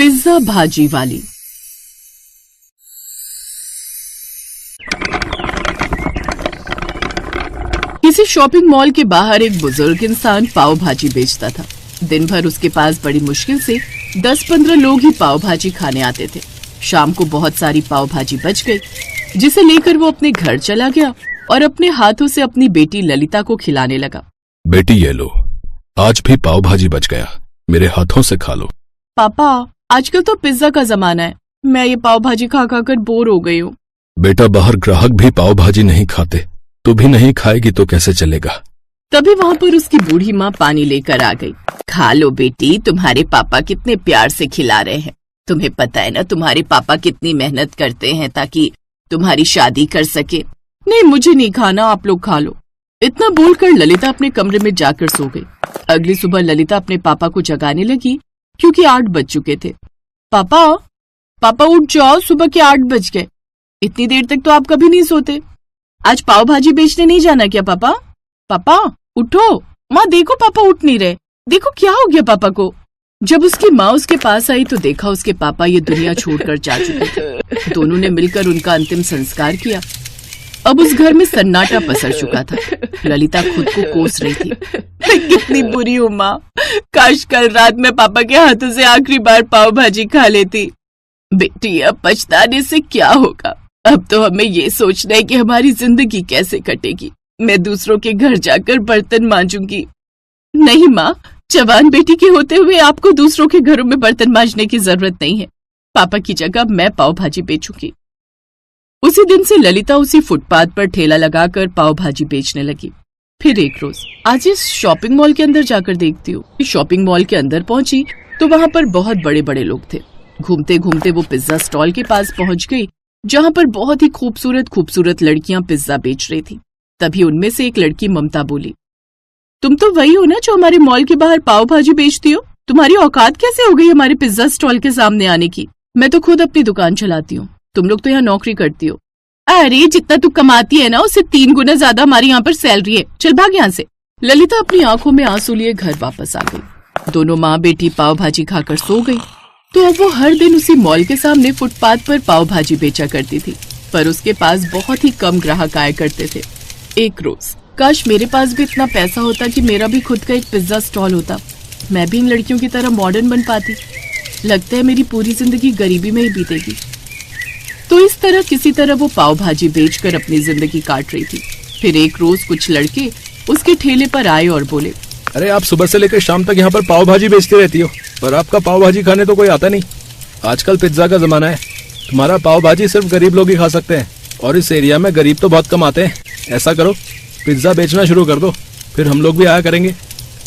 Pizza भाजी वाली। किसी शॉपिंग मॉल के बाहर एक बुजुर्ग इंसान पाव भाजी बेचता था। दिन भर उसके पास बड़ी मुश्किल से 10-15 लोग ही पाव भाजी खाने आते थे। शाम को बहुत सारी पाव भाजी बच गई, जिसे लेकर वो अपने घर चला गया और अपने हाथों से अपनी बेटी ललिता को खिलाने लगा। बेटी ये लो, आज भी पाव भाजी बच गया, मेरे हाथों से खा लो। पापा, आजकल तो पिज्जा का जमाना है, मैं ये पाव भाजी खा खा कर बोर हो गई हूँ। बेटा, बाहर ग्राहक भी पाव भाजी नहीं खाते, तू भी नहीं खाएगी तो कैसे चलेगा। तभी वहाँ पर उसकी बूढ़ी माँ पानी लेकर आ गई। खा लो बेटी, तुम्हारे पापा कितने प्यार से खिला रहे हैं। तुम्हें पता है ना तुम्हारे पापा कितनी मेहनत करते हैं ताकि तुम्हारी शादी कर सके। नहीं, मुझे नहीं खाना, आप लोग खा लो। इतना बोलकर ललिता अपने कमरे में जाकर सो गई। अगली सुबह ललिता अपने पापा को जगाने लगी क्योंकि 8 बज चुके थे। पापा, पापा उठ जाओ, सुबह के 8 बज गए। इतनी देर तक तो आप कभी नहीं सोते। आज पाव भाजी बेचने नहीं जाना क्या पापा? पापा उठो। माँ देखो, पापा उठ नहीं रहे, देखो क्या हो गया पापा को। जब उसकी माँ उसके पास आई तो देखा उसके पापा ये दुनिया छोड़कर जा चुके थे। दोनों ने मिलकर उनका अंतिम संस्कार किया। अब उस घर में सन्नाटा पसर चुका था। ललिता खुद को कोस रही थी। मैं कितनी बुरी हूँ माँ, काश कल रात में पापा के हाथों से आखिरी बार पाव भाजी खा लेती। बेटी, अब पछताने से क्या होगा, अब तो हमें ये सोचना है कि हमारी जिंदगी कैसे कटेगी। मैं दूसरों के घर जाकर बर्तन मांजूंगी। नहीं माँ, जवान बेटी के होते हुए आपको दूसरों के घरों में बर्तन मांजने की जरूरत नहीं है। पापा की जगह मैं पाव भाजी बेचूंगी। उसी दिन से ललिता उसी फुटपाथ पर ठेला लगाकर पाव भाजी बेचने लगी। फिर एक रोज, आज इस शॉपिंग मॉल के अंदर जाकर देखती हूँ। शॉपिंग मॉल के अंदर पहुंची तो वहां पर बहुत बड़े बड़े लोग थे। घूमते घूमते वो पिज्जा स्टॉल के पास पहुंच गई, जहां पर बहुत ही खूबसूरत खूबसूरत लड़कियां पिज्जा बेच रही थी। तभी उनमें से एक लड़की ममता बोली, तुम तो वही हो ना जो हमारे मॉल के बाहर पाव भाजी बेचती हो? तुम्हारी औकात कैसे हो गई हमारे पिज्जा स्टॉल के सामने आने की? मैं तो खुद अपनी दुकान चलाती हूँ, तुम लोग तो यहाँ नौकरी करती हो। अरे जितना तू कमाती है ना, उससे 3 गुना ज्यादा हमारे यहाँ पर सैलरी है, चल भाग यहाँ से। ललिता अपनी आंखों में आंसू लिए घर वापस आ गई। दोनों माँ बेटी पाव भाजी खाकर सो गई। तो अब वो हर दिन उसी मॉल के सामने फुटपाथ पर पाव भाजी बेचा करती थी, पर उसके पास बहुत ही कम ग्राहक आया करते थे। एक रोज, काश मेरे पास भी इतना पैसा होता कि मेरा भी खुद का एक पिज्जा स्टॉल होता, मैं भी इन लड़कियों की तरह मॉडर्न बन पाती। लगता है मेरी पूरी जिंदगी गरीबी में ही बीतेगी। तो इस तरह किसी तरह वो पाव भाजी बेचकर अपनी जिंदगी काट रही थी। फिर एक रोज कुछ लड़के उसके ठेले पर आए और बोले, अरे आप सुबह से लेकर शाम तक यहाँ पर पाव भाजी बेचती रहती हो, पर आपका पाव भाजी खाने तो कोई आता नहीं। आजकल पिज्जा का जमाना है, तुम्हारा पाव भाजी सिर्फ गरीब लोग ही खा सकते हैं, और इस एरिया में गरीब तो बहुत कम आते हैं। ऐसा करो, पिज्जा बेचना शुरू कर दो, फिर हम लोग भी आया करेंगे।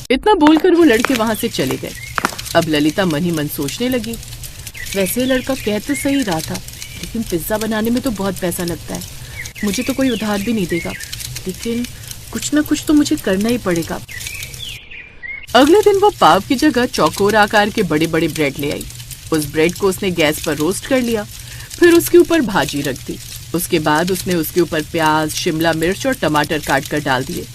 इतना बोलकर वो लड़के वहाँ से चले गए। अब ललिता मन ही मन सोचने लगी, वैसे लड़का कह तो सही रहा था, लेकिन पिज्जा बनाने में तो बहुत पैसा लगता है, मुझे तो कोई उधार भी नहीं देगा, लेकिन कुछ ना कुछ तो मुझे करना ही पड़ेगा। अगले दिन वो पाव की जगह चौकोर आकार के बड़े बड़े ब्रेड ले आई। उस ब्रेड को उसने गैस पर रोस्ट कर लिया, फिर उसके ऊपर भाजी रख दी। उसके बाद उसने उसके ऊपर प्याज, शिमला मिर्च और टमाटर काट कर डाल दिए,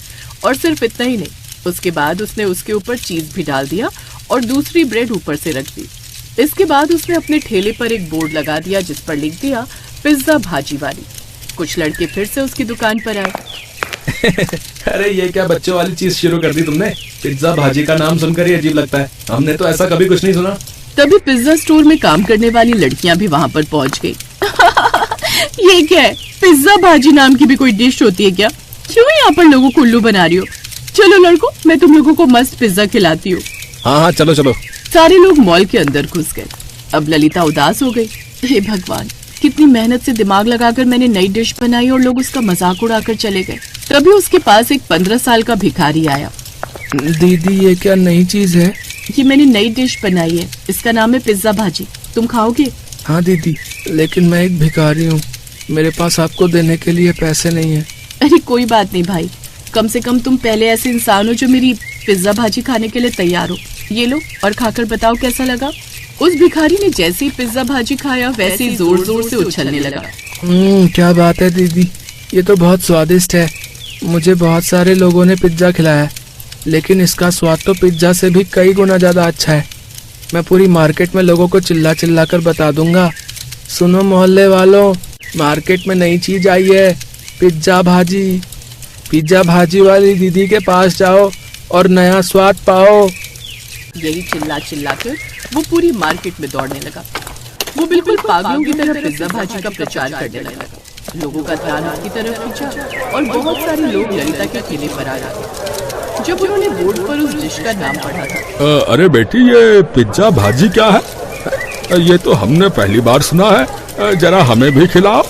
और सिर्फ इतना ही नहीं, उसके बाद उसने उसके ऊपर चीज भी डाल दिया और दूसरी ब्रेड ऊपर से रख दी। इसके बाद उसने अपने ठेले पर एक बोर्ड लगा दिया जिस पर लिख दिया, पिज्जा भाजी वाली। कुछ लड़के फिर से उसकी दुकान पर आए। अरे ये क्या बच्चों वाली चीज शुरू कर दी तुमने? पिज्जा भाजी का नाम सुनकर ही अजीब लगता है, हमने तो ऐसा कभी कुछ नहीं सुना। तभी पिज्जा स्टोर में काम करने वाली लड़कियां भी वहाँ पर पहुँच गई। ये क्या है, पिज्जा भाजी नाम की भी कोई डिश होती है क्या? क्यों यहाँ पर लोगों को उल्लू बना रही हो? चलो लड़कों, मैं तुम लोगों को मस्त पिज्जा खिलाती हूँ। हाँ हाँ चलो चलो। सारे लोग मॉल के अंदर घुस गए। अब ललिता उदास हो गई। हे भगवान, कितनी मेहनत से दिमाग लगाकर मैंने नई डिश बनाई और लोग उसका मजाक उड़ाकर चले गए। तभी उसके पास एक 15 साल का भिखारी आया। दीदी ये क्या नई चीज है? ये मैंने नई डिश बनाई है, इसका नाम है पिज्जा भाजी, तुम खाओगे? हाँ दीदी, लेकिन मैं एक भिखारी हूँ, मेरे पास आपको देने के लिए पैसे नहीं है। अरे कोई बात नहीं भाई, कम से कम तुम पहले ऐसे इंसान हो जो मेरी पिज्जा भाजी खाने के लिए तैयार हो। ये लो और खाकर बताओ कैसा लगा। उस भिखारी ने जैसे ही पिज्जा भाजी खाया वैसे ही जोर जोर से उछलने लगा। क्या बात है दीदी, ये तो बहुत स्वादिष्ट है। मुझे बहुत सारे लोगों ने पिज्जा खिलाया, लेकिन इसका स्वाद तो पिज्जा से भी कई गुना ज्यादा अच्छा है। मैं पूरी मार्केट में लोगों को चिल्ला चिल्ला कर बता दूंगा, सुनो मोहल्ले वालों, मार्केट में नई चीज आई है, पिज्जा भाजी। पिज्जा भाजी वाली दीदी के पास जाओ और नया स्वाद पाओ। यही चिल्ला चिल्ला कर वो पूरी मार्केट में दौड़ने लगा। वो बिल्कुल पागलों की तरह पिज्जा भाजी का प्रचार करने लगा। लोगों का ध्यान उसकी तरफ खींचा और बहुत सारे लोग ललिता के ठेले पर आ गए। जब उन्होंने बोर्ड पर उस डिश का नाम पढ़ा था, अरे बेटी, ये पिज्जा भाजी क्या है? ये तो हमने पहली बार सुना है, जरा हमें भी खिलाओ।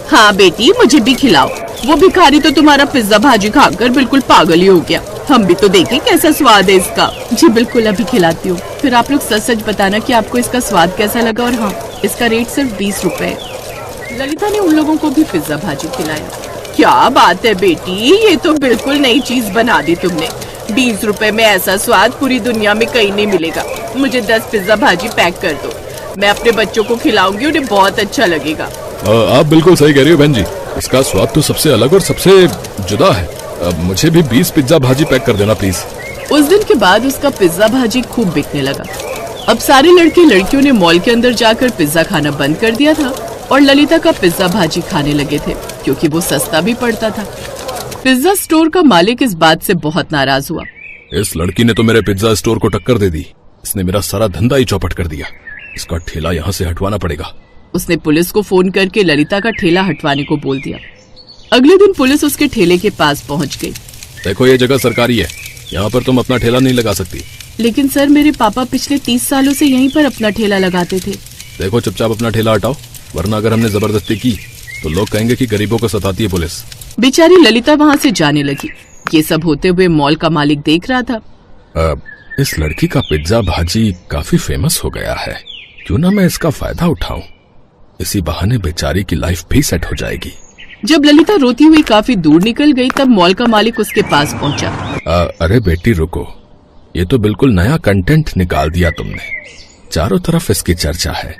हाँ बेटी, मुझे भी खिलाओ। वो भिखारी तो तुम्हारा पिज्जा भाजी खाकर बिल्कुल पागल ही हो गया। हम भी तो देखें कैसा स्वाद है इसका। जी बिल्कुल, अभी खिलाती हूँ। फिर आप लोग सच सच बताना कि आपको इसका स्वाद कैसा लगा। और हाँ, इसका रेट सिर्फ 20 रुपए है। ललिता ने उन लोगों को भी पिज्जा भाजी खिलाया। क्या बात है बेटी, ये तो बिल्कुल नई चीज बना दी तुमने। 20 रुपए में ऐसा स्वाद पूरी दुनिया में कहीं नहीं मिलेगा। मुझे 10 पिज्जा भाजी पैक कर दो, मैं अपने बच्चों को खिलाऊंगी, उन्हें बहुत अच्छा लगेगा। आप बिल्कुल सही कह रही हो बहन जी, इसका स्वाद तो सबसे अलग और सबसे जुदा है। मुझे भी 20 पिज्जा भाजी पैक कर देना प्लीज। उस दिन के बाद उसका पिज्जा भाजी खूब बिकने लगा। अब सारे लड़के लड़कियों ने मॉल के अंदर जाकर पिज्जा खाना बंद कर दिया था और ललिता का पिज्जा भाजी खाने लगे थे, क्योंकि वो सस्ता भी पड़ता था। पिज्जा स्टोर का मालिक इस बात से बहुत नाराज हुआ। इस लड़की ने तो मेरे पिज्जा स्टोर को टक्कर दे दी। इसने मेरा सारा धंधा ही चौपट कर दिया। इसका ठेला यहाँ से हटवाना पड़ेगा। उसने पुलिस को फोन करके ललिता का ठेला हटवाने को बोल दिया। अगले दिन पुलिस उसके ठेले के पास पहुंच गई। देखो, ये जगह सरकारी है, यहाँ पर तुम अपना ठेला नहीं लगा सकती। लेकिन सर, मेरे पापा पिछले 30 सालों से यहीं पर अपना ठेला लगाते थे। देखो, चुपचाप अपना ठेला हटाओ, वरना अगर हमने जबरदस्ती की तो लोग कहेंगे कि गरीबों को सताती है पुलिस। बेचारी ललिता वहाँ से जाने लगी। ये सब होते हुए मॉल का मालिक देख रहा था। इस लड़की का पिज्जा भाजी काफी फेमस हो गया है, क्यों ना मैं इसका फायदा उठाऊं। इसी बहाने बेचारी की लाइफ भी सेट हो जाएगी। जब ललिता रोती हुई काफी दूर निकल गई, तब मॉल का मालिक उसके पास पहुंचा। अरे बेटी रुको, ये तो बिल्कुल नया कंटेंट निकाल दिया तुमने। चारों तरफ इसकी चर्चा है,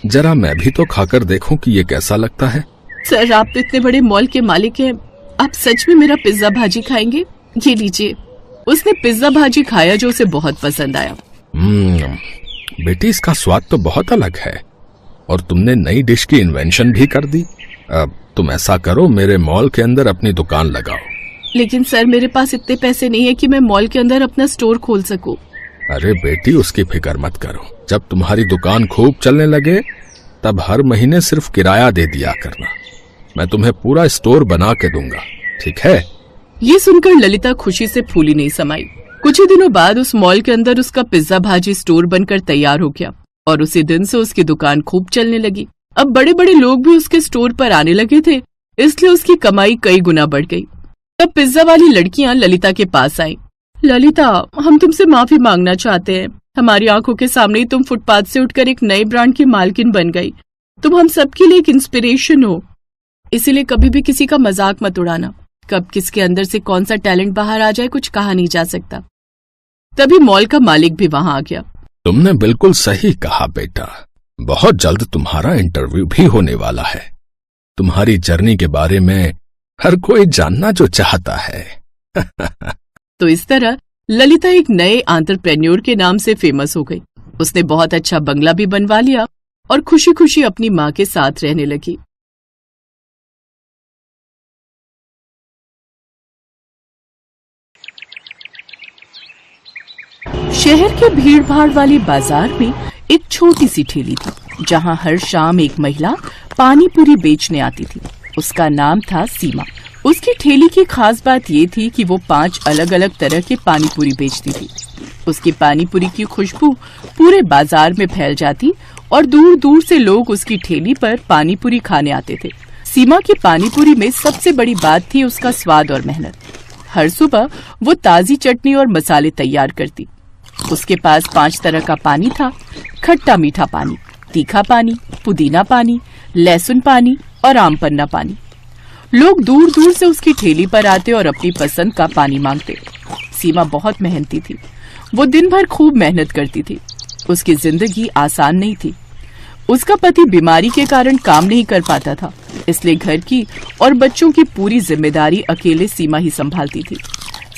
जरा मैं भी तो खाकर देखूं कि ये कैसा लगता है। सर, आप तो इतने बड़े मॉल के मालिक हैं, आप सच में मेरा पिज्जा भाजी खाएंगे? ये लीजिए। उसने पिज्जा भाजी खाया जो उसे बहुत पसंद आया। बेटी, इसका स्वाद तो बहुत अलग है और तुमने नई डिश की इन्वेंशन भी कर दी। तुम ऐसा करो, मेरे मॉल के अंदर अपनी दुकान लगाओ। लेकिन सर, मेरे पास इतने पैसे नहीं है कि मैं मॉल के अंदर अपना स्टोर खोल सकूं। अरे बेटी, उसकी फिक्र मत करो। जब तुम्हारी दुकान खूब चलने लगे तब हर महीने सिर्फ किराया दे दिया करना। मैं तुम्हें पूरा स्टोर बना के दूंगा, ठीक है? ये सुनकर ललिता खुशी से फूली नहीं समाई। कुछ ही दिनों बाद उस मॉल के अंदर उसका पिज्जा भाजी स्टोर बनकर तैयार हो गया और उसी दिन से उसकी दुकान खूब चलने लगी। अब बड़े बड़े लोग भी उसके स्टोर पर आने लगे थे, इसलिए उसकी कमाई कई गुना बढ़ गई। तब पिज्जा वाली लड़कियां ललिता के पास आईं। ललिता, हम तुमसे माफी मांगना चाहते हैं। हमारी आंखों के सामने ही तुम फुटपाथ से उठकर एक नए ब्रांड की मालकिन बन गई। तुम हम सबके लिए एक इंस्पिरेशन हो, इसीलिए कभी भी किसी का मजाक मत उड़ाना। कब किसके अंदर से कौन सा टैलेंट बाहर आ जाए कुछ कहा नहीं जा सकता। तभी मॉल का मालिक भी वहां आ गया। तुमने बिल्कुल सही कहा बेटा, बहुत जल्द तुम्हारा इंटरव्यू भी होने वाला है। तुम्हारी जर्नी के बारे में हर कोई जानना जो चाहता है। तो इस तरह ललिता एक नए एंटरप्रेन्योर के नाम से फेमस हो गई। उसने बहुत अच्छा बंगला भी बनवा लिया और खुशी खुशी अपनी माँ के साथ रहने लगी। शहर के भीड़ भाड़ वाली बाजार में एक छोटी सी ठेली थी, जहां हर शाम एक महिला पानी पूरी बेचने आती थी। उसका नाम था सीमा। उसकी ठेली की खास बात ये थी कि वो 5 अलग अलग तरह के पानी पूरी बेचती थी। उसकी पानी पूरी की खुशबू पूरे बाजार में फैल जाती और दूर दूर से लोग उसकी ठेली पर पानी पूरी खाने आते थे। सीमा की पानी पूरी में सबसे बड़ी बात थी उसका स्वाद और मेहनत। हर सुबह वो ताजी चटनी और मसाले तैयार करती। उसके पास 5 तरह का पानी था: खट्टा मीठा पानी, तीखा पानी, पुदीना पानी, लहसुन पानी और आम पन्ना पानी। लोग दूर दूर से उसकी ठेली पर आते और अपनी पसंद का पानी मांगते। सीमा बहुत मेहनती थी। वो दिन भर खूब मेहनत करती थी। उसकी जिंदगी आसान नहीं थी। उसका पति बीमारी के कारण काम नहीं कर पाता था, इसलिए घर की और बच्चों की पूरी जिम्मेदारी अकेले सीमा ही संभालती थी।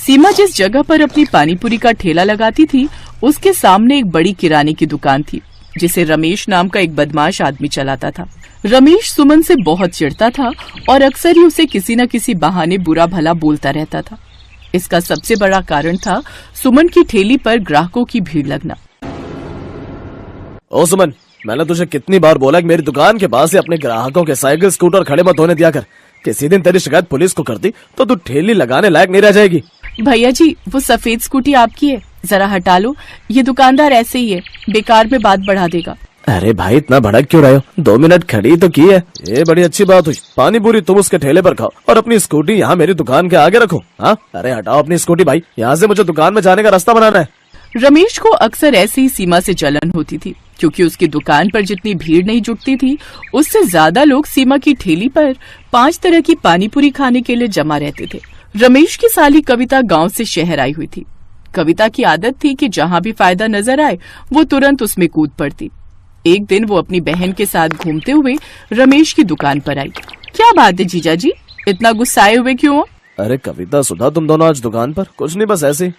सीमा जिस जगह पर अपनी पानीपुरी का ठेला लगाती थी उसके सामने एक बड़ी किराने की दुकान थी जिसे रमेश नाम का एक बदमाश आदमी चलाता था। रमेश सुमन से बहुत चिढ़ता था और अक्सर ही उसे किसी न किसी बहाने बुरा भला बोलता रहता था। इसका सबसे बड़ा कारण था सुमन की ठेली पर ग्राहकों की भीड़ लगना। ओ सुमन, मैंने तुझे कितनी बार बोला कि मेरी दुकान के पास से अपने ग्राहकों के साइकिल स्कूटर खड़े मत होने दिया कर। किसी दिन तेरी शिकायत पुलिस को कर दी तो तू ठेली लगाने लायक नहीं रह जाएगी। भैया जी, वो सफेद स्कूटी आपकी है, जरा हटा लो। ये दुकानदार ऐसे ही है, बेकार में बात बढ़ा देगा। अरे भाई, इतना भड़क क्यों रहे हो? 2 मिनट खड़ी तो की है। ये बड़ी अच्छी बात हुई। पानी पूरी तुम उसके ठेले पर खाओ और अपनी स्कूटी यहाँ मेरी दुकान के आगे रखो। हाँ, अरे हटाओ अपनी स्कूटी भाई, यहाँ से मुझे दुकान में जाने का रास्ता बनाना है। रमेश को अक्सर ऐसी ही सीमा से जलन होती थी, क्योंकि उसकी दुकान पर जितनी भीड़ नहीं जुटती थी, उससे ज्यादा लोग सीमा की ठेली पर 5 तरह की पानी पूरी खाने के लिए जमा रहते थे। रमेश की साली कविता गांव से शहर आई हुई थी। कविता की आदत थी कि जहां भी फायदा नजर आए वो तुरंत उसमें कूद पड़ती। एक दिन वो अपनी बहन के साथ घूमते हुए रमेश की दुकान पर आई। क्या बात है जीजा जी, इतना गुस्साए हुए क्यों हो? अरे कविता, सुधा, तुम दोनों आज दुकान पर? कुछ नहीं, बस ऐसे ही।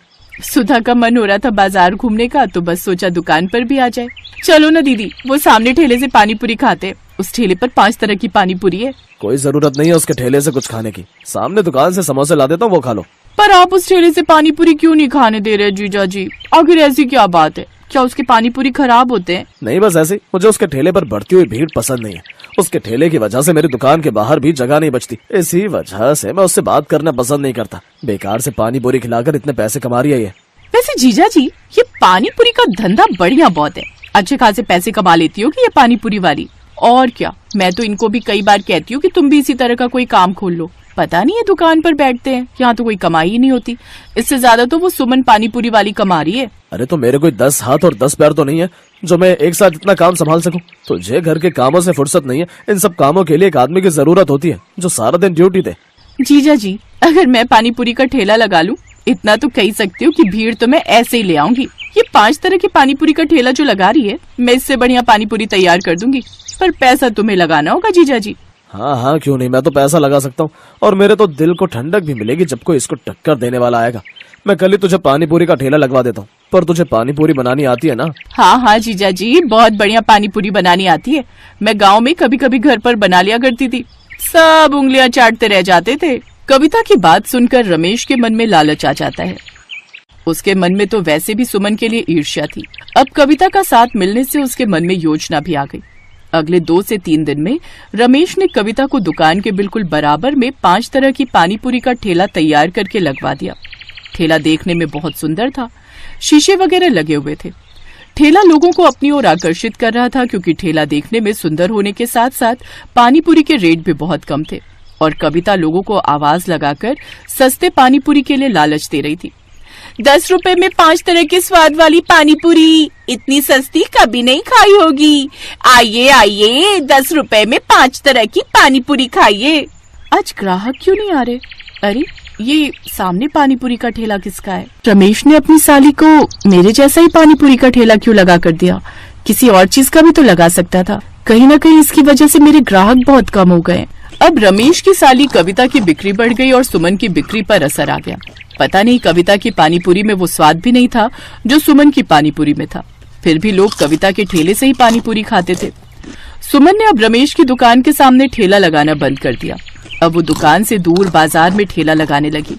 सुधा का मन हो रहा था बाजार घूमने का, तो बस सोचा दुकान पर भी आ जाए। चलो ना दीदी, वो सामने ठेले से पानी पूरी खाते। उस ठेले पर 5 तरह की पानी पूरी है। कोई जरूरत नहीं है उसके ठेले से कुछ खाने की। सामने दुकान से समोसे ला देता हूँ, वो खा लो। पर आप उस ठेले से पानी पूरी क्यों नहीं खाने दे रहे जीजा जी? आखिर ऐसी क्या बात है? क्या उसके पानी पूरी खराब होते हैं? नहीं, बस ऐसे। मुझे उसके ठेले पर बढ़ती हुई भीड़ पसंद नहीं है। उसके ठेले की वजह से मेरी दुकान के बाहर भी जगह नहीं बचती। इसी वजह से मैं उससे बात करना पसंद नहीं करता। बेकार से पानी पूरी खिलाकर इतने पैसे कमा रही है ये। वैसे जीजा जी, ये पानी पूरी का धंधा बढ़िया बहुत है। अच्छे खासे पैसे कमा लेती हो कि ये पानी पूरी वाली। और क्या, मैं तो इनको भी कई बार कहती हूँ कि तुम भी इसी तरह का कोई काम खोल लो। पता नहीं, ये दुकान पर बैठते हैं, यहाँ तो कोई कमाई ही नहीं होती। इससे ज्यादा तो वो सुमन पानी पूरी वाली कमा रही है। अरे तो मेरे कोई 10 हाथ और 10 पैर तो नहीं है जो मैं एक साथ इतना काम संभाल सकूं। तुझे घर के कामों से फुर्सत नहीं है। इन सब कामों के लिए एक आदमी की जरूरत होती है जो सारा दिन ड्यूटी दे। जीजा जी, अगर मैं पानी पूरी का ठेला लगा लूं, इतना तो कह सकती हूँ कि भीड़ तो मैं ऐसे ही ले आऊंगी। ये 5 तरह की पानी पूरी का ठेला जो लगा रही है, मैं इससे बढ़िया पानी पूरी तैयार कर दूंगी। पर पैसा तुम्हें लगाना होगा जीजा जी। हाँ हाँ, क्यों नहीं, मैं तो पैसा लगा सकता हूँ। और मेरे तो दिल को ठंडक भी मिलेगी जब कोई इसको टक्कर देने वाला आएगा। मैं कल ही तुझे पानी पूरी का ठेला लगवा देता हूँ। पर तुझे पानी पूरी बनानी आती है ना? हाँ हाँ जीजा जी, बहुत बढ़िया पानी पूरी बनानी आती है। मैं गाँव में कभी कभी घर पर बना लिया करती थी। सब उंगलियां चाटते रह जाते थे। कविता की बात सुनकर रमेश के मन में लालच आ जाता है। उसके मन में तो वैसे भी सुमन के लिए ईर्ष्या थी। अब कविता का साथ मिलने से उसके मन में योजना भी आ गई। अगले 2 से 3 दिन में रमेश ने कविता को दुकान के बिल्कुल बराबर में 5 तरह की पानी पूरी का ठेला तैयार करके लगवा दिया। ठेला देखने में बहुत सुंदर था, शीशे वगैरह लगे हुए थे। ठेला लोगों को अपनी ओर आकर्षित कर रहा था, क्योंकि ठेला देखने में सुंदर होने के साथ साथ पानी पूरी के रेट भी बहुत कम थे। और कविता लोगों को आवाज लगाकर सस्ते पानी पूरी के लिए लालच दे रही थी। 10 रुपए में 5 तरह के स्वाद वाली पानी पूरी, इतनी सस्ती कभी नहीं खाई होगी। आइए आइए, 10 रुपए में 5 तरह की पानी पूरी खाइए। आज ग्राहक क्यों नहीं आ रहे? अरे, ये सामने पानी पूरी का ठेला किसका है? रमेश ने अपनी साली को मेरे जैसा ही पानी पूरी का ठेला क्यों लगा कर दिया? किसी और चीज का भी तो लगा सकता था। कहीं न कहीं इसकी वजह से मेरे ग्राहक बहुत कम हो गए। अब रमेश की साली कविता की बिक्री बढ़ गई और सुमन की बिक्री पर असर आ गया। पता नहीं कविता की पानीपुरी में वो स्वाद भी नहीं था जो सुमन की पानीपुरी में था। फिर भी लोग कविता के ठेले से ही पानीपुरी खाते थे। सुमन ने अब रमेश की दुकान के सामने ठेला लगाना बंद कर दिया। अब वो दुकान से दूर बाजार में ठेला लगाने लगी।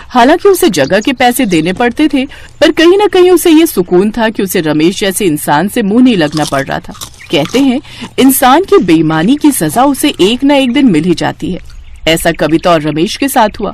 हालांकि उसे जगह के पैसे देने पड़ते थे, पर कहीं न कहीं उसे ये सुकून था कि उसे रमेश जैसे इंसान से मुंह नहीं लगना पड़ रहा था। कहते हैं, इंसान की बेईमानी की सजा उसे एक न एक दिन मिल ही जाती है। ऐसा कविता और रमेश के साथ हुआ।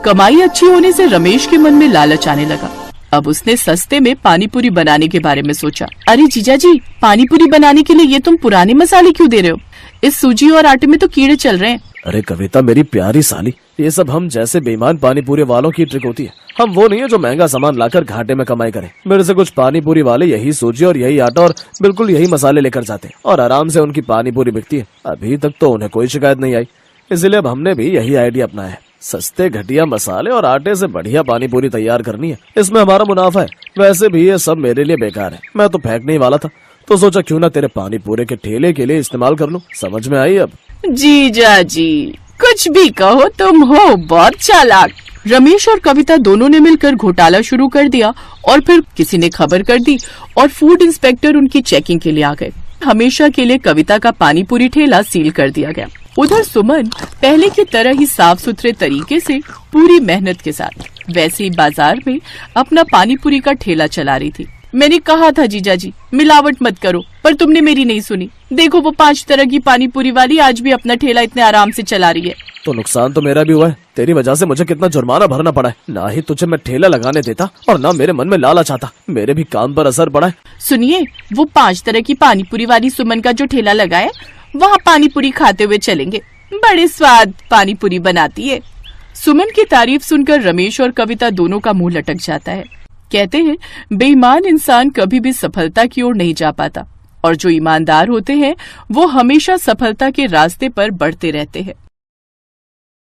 कमाई अच्छी होने से रमेश के मन में लालच आने लगा। अब उसने सस्ते में पानीपुरी बनाने के बारे में सोचा। अरे जीजा जी, पानीपुरी बनाने के लिए ये तुम पुराने मसाले क्यों दे रहे हो? इस सूजी और आटे में तो कीड़े चल रहे हैं। अरे कविता, मेरी प्यारी साली, ये सब हम जैसे बेईमान पानीपुरी वालों की ट्रिक होती है। हम वो नहीं है जो महंगा सामान लाकर घाटे में कमाई करें। मेरे से कुछ पानीपुरी वाले यही सूजी और यही आटा और बिल्कुल यही मसाले लेकर जाते हैं और आराम से उनकी पानीपुरी बिकती है। अभी तक तो उन्हें कोई शिकायत नहीं आई। इसलिए अब हमने भी यही आइडिया अपनाया है। सस्ते घटिया मसाले और आटे से बढ़िया पानीपुरी तैयार करनी है। इसमें हमारा मुनाफा है। वैसे भी ये सब मेरे लिए बेकार है। मैं तो फेंकने ही वाला था, तो सोचा क्यों ना तेरे पानीपुरी के ठेले के लिए इस्तेमाल कर लूं। समझ में आई अब? जीजा जी, कुछ भी कहो, तुम हो बहुत चालाक। रमेश और कविता दोनों ने मिलकर घोटाला शुरू कर दिया और फिर किसी ने खबर कर दी और फूड इंस्पेक्टर उनकी चेकिंग के लिए आ गए। हमेशा के लिए कविता का पानी पूरी ठेला सील कर दिया गया। उधर सुमन पहले की तरह ही साफ सुथरे तरीके से पूरी मेहनत के साथ वैसे ही बाजार में अपना पानी पूरी का ठेला चला रही थी। मैंने कहा था जीजाजी मिलावट मत करो, पर तुमने मेरी नहीं सुनी। देखो वो 5 तरह की पानी पूरी वाली आज भी अपना ठेला इतने आराम से चला रही है। तो नुकसान तो मेरा भी हुआ है। तेरी वजह से मुझे कितना जुर्माना भरना पड़ा है। ना ही तुझे मैं ठेला लगाने देता और ना मेरे मन में लालच आता। मेरे भी काम पर असर पड़ा है। सुनिए, वो 5 तरह की पानी पूरी वाली सुमन का जो ठेला लगा है, वहाँ पानी पूरी खाते हुए चलेंगे। बड़े स्वाद पानी पूरी बनाती है। सुमन की तारीफ सुनकर रमेश और कविता दोनों का मुंह लटक जाता है। कहते हैं बेईमान इंसान कभी भी सफलता की ओर नहीं जा पाता और जो ईमानदार होते हैं वो हमेशा सफलता के रास्ते पर बढ़ते रहते हैं।